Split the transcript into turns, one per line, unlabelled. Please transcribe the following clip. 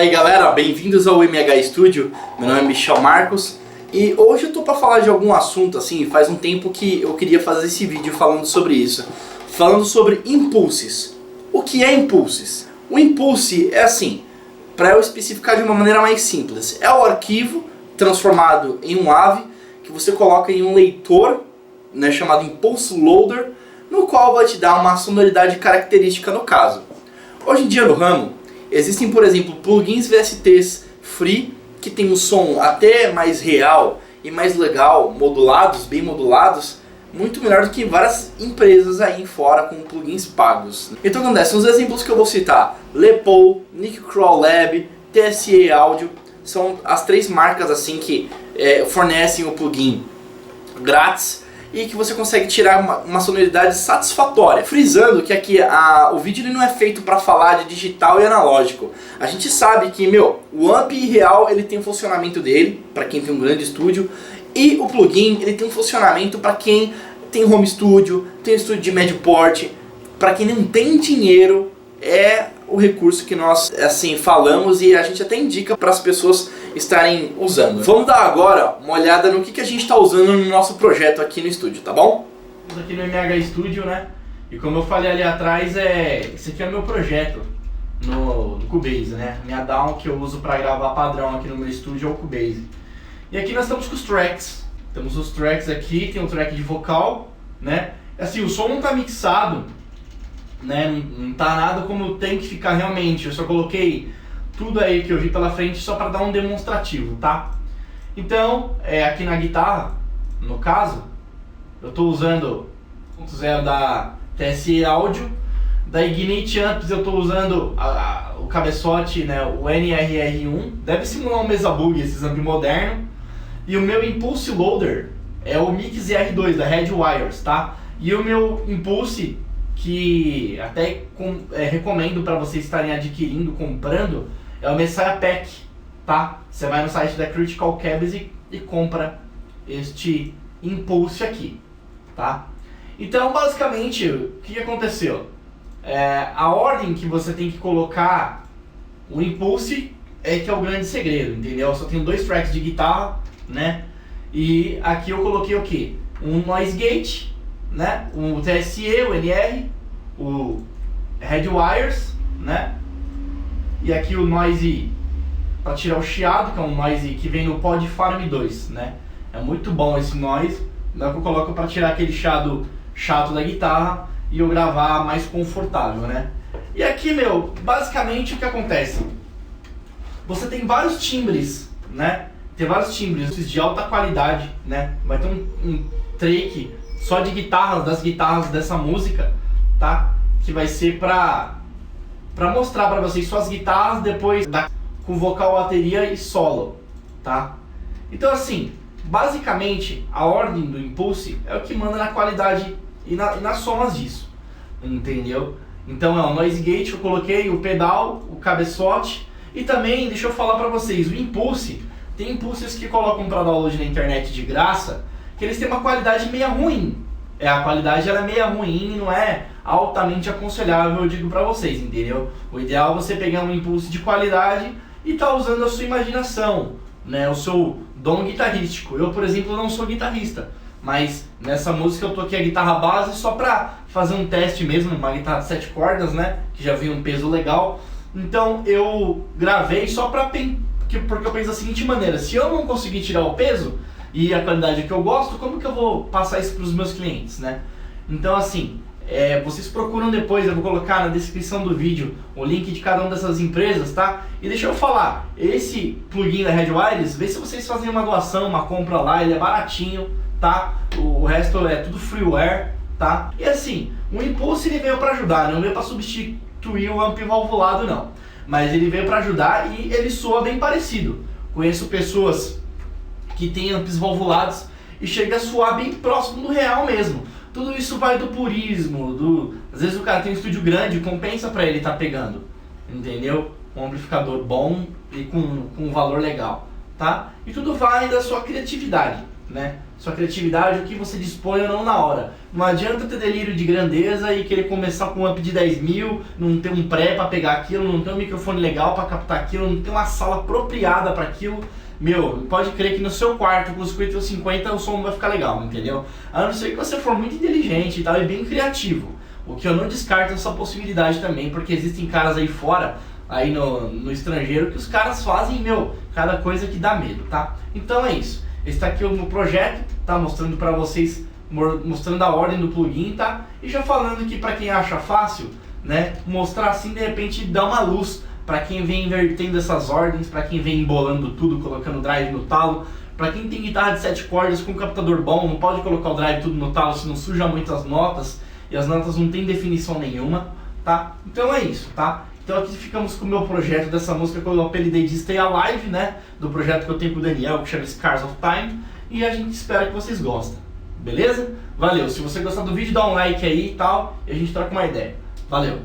aí galera, bem-vindos ao MH Studio. Meu nome é Michel Marcos e hoje eu tô pra falar de algum assunto assim. Faz um tempo que eu queria fazer esse vídeo falando sobre isso, falando sobre impulses. O que é impulses? O impulse é assim, para eu especificar de uma maneira mais simples, é o arquivo transformado em um AVI que você coloca em um leitor, né, chamado Impulse Loader, no qual vai te dar uma sonoridade característica no caso. Hoje em dia no ramo, existem, por exemplo, plugins VSTs free que tem um som até mais real e mais legal, modulados, bem modulados, muito melhor do que várias empresas aí fora com plugins pagos. Então o que acontece? Os exemplos que eu vou citar, LePou, Nick Crawl Lab, TSE Audio, são as três marcas assim que fornecem o plugin grátis e que você consegue tirar uma sonoridade satisfatória. Frisando que aqui o vídeo ele não é feito para falar de digital e analógico. A gente sabe que, o amp real ele tem um funcionamento dele, para quem tem um grande estúdio, e o plugin ele tem um funcionamento para quem tem home studio, tem estúdio de médio porte, para quem não tem dinheiro, é o recurso que nós assim falamos e a gente até indica para as pessoas estarem usando. Vamos dar agora uma olhada no que a gente está usando no nosso projeto aqui no estúdio, tá bom?
Estamos aqui no MH Studio, né? E como eu falei ali atrás, esse aqui é o meu projeto no Cubase, né? Minha DAW que eu uso para gravar padrão aqui no meu estúdio é o Cubase. E aqui nós estamos com os tracks. Temos os tracks aqui, tem um track de vocal, né? Assim, o som não está mixado, né? Não tá nada como tem que ficar realmente. Eu só coloquei tudo aí que eu vi pela frente só para dar um demonstrativo, tá? Então, aqui na guitarra, no caso, eu estou usando 1.0 da TSE Audio, da Ignite Amps eu estou usando o cabeçote, né, o NRR1, deve simular um Mesa Bug, esses amp moderno, e o meu Impulse Loader é o Mix R2 da Redwires, tá? E o meu Impulse, que até recomendo para vocês estarem adquirindo, comprando, é o Messiah Pack, tá? Você vai no site da Critical Cabs e compra este Impulse aqui, tá? Então, basicamente, o que aconteceu? A ordem que você tem que colocar o Impulse que é o grande segredo, entendeu? Eu só tenho dois tracks de guitarra, né? E aqui eu coloquei o que? Um Noise Gate, né? O TSE, o NR, o Redwires, né? E aqui o Noise para tirar o chiado, que é um Noise que vem no Pod Farm 2, né? É muito bom esse Noise, né? Que eu coloco para tirar aquele chiado chato da guitarra e eu gravar mais confortável, né? E aqui, basicamente o que acontece? Você tem vários timbres, né? Tem vários timbres de alta qualidade, né? Vai ter um track só de guitarras, das guitarras dessa música, tá? Que vai ser pra mostrar pra vocês suas guitarras depois com vocal, bateria e solo, tá? Então assim, basicamente a ordem do Impulse é o que manda na qualidade e nas somas disso, entendeu? Então é o Noise Gate, eu coloquei o pedal, o cabeçote e também, deixa eu falar pra vocês, o Impulse, tem impulses que colocam pra download na internet de graça, que eles têm uma qualidade meio ruim. A qualidade ela é meio ruim e não é altamente aconselhável, eu digo pra vocês, entendeu? O ideal é você pegar um Impulse de qualidade e tá usando a sua imaginação, né? O seu dom guitarrístico. Eu, por exemplo, não sou guitarrista, mas nessa música eu toquei a guitarra base só pra fazer um teste mesmo, uma guitarra de 7 cordas, né? Que já vinha um peso legal. Então eu gravei só porque eu penso da seguinte maneira: se eu não conseguir tirar o peso e a qualidade que eu gosto, como que eu vou passar isso para os meus clientes, né? Então assim, vocês procuram depois, eu vou colocar na descrição do vídeo o link de cada uma dessas empresas, tá? E deixa eu falar, esse plugin da Redwires, vê se vocês fazem uma doação, uma compra lá, ele é baratinho, tá? O resto é tudo freeware, tá? E assim, o Impulse ele veio para ajudar, não veio para substituir o amp valvulado não, mas ele veio para ajudar e ele soa bem parecido. Conheço pessoas que tem amps valvulados e chega a soar bem próximo do real mesmo. Tudo isso vai do purismo, às vezes o cara tem um estúdio grande, compensa pra ele estar pegando, entendeu? Um amplificador bom e com um valor legal, tá? E tudo vai da sua criatividade, né? Sua criatividade, o que você dispõe ou não na hora. Não adianta ter delírio de grandeza e querer começar com um amp de 10 mil, não ter um pré para pegar aquilo, não ter um microfone legal para captar aquilo, não ter uma sala apropriada para aquilo. Meu, pode crer que no seu quarto com os 50 ou 50 o som não vai ficar legal, entendeu? A não ser que você for muito inteligente e tal, e bem criativo. O que eu não descarto essa possibilidade também, porque existem caras aí fora, aí no estrangeiro, que os caras fazem, meu, cada coisa que dá medo, tá? Então é isso. Esse tá aqui o meu projeto, tá? Mostrando pra vocês, mostrando a ordem do plugin, tá? E já falando que pra quem acha fácil, né? Mostrar assim, de repente, dá uma luz pra quem vem invertendo essas ordens, pra quem vem embolando tudo, colocando drive no talo. Pra quem tem guitarra de 7 cordas com captador bom, não pode colocar o drive tudo no talo, senão suja muito as notas. E as notas não tem definição nenhuma, tá? Então é isso, tá? Então aqui ficamos com o meu projeto dessa música que eu apelidei de Stay Alive, né? Do projeto que eu tenho com o Daniel, que chama Scars of Time. E a gente espera que vocês gostem, beleza? Valeu! Se você gostar do vídeo, dá um like aí e tal, e a gente troca uma ideia. Valeu!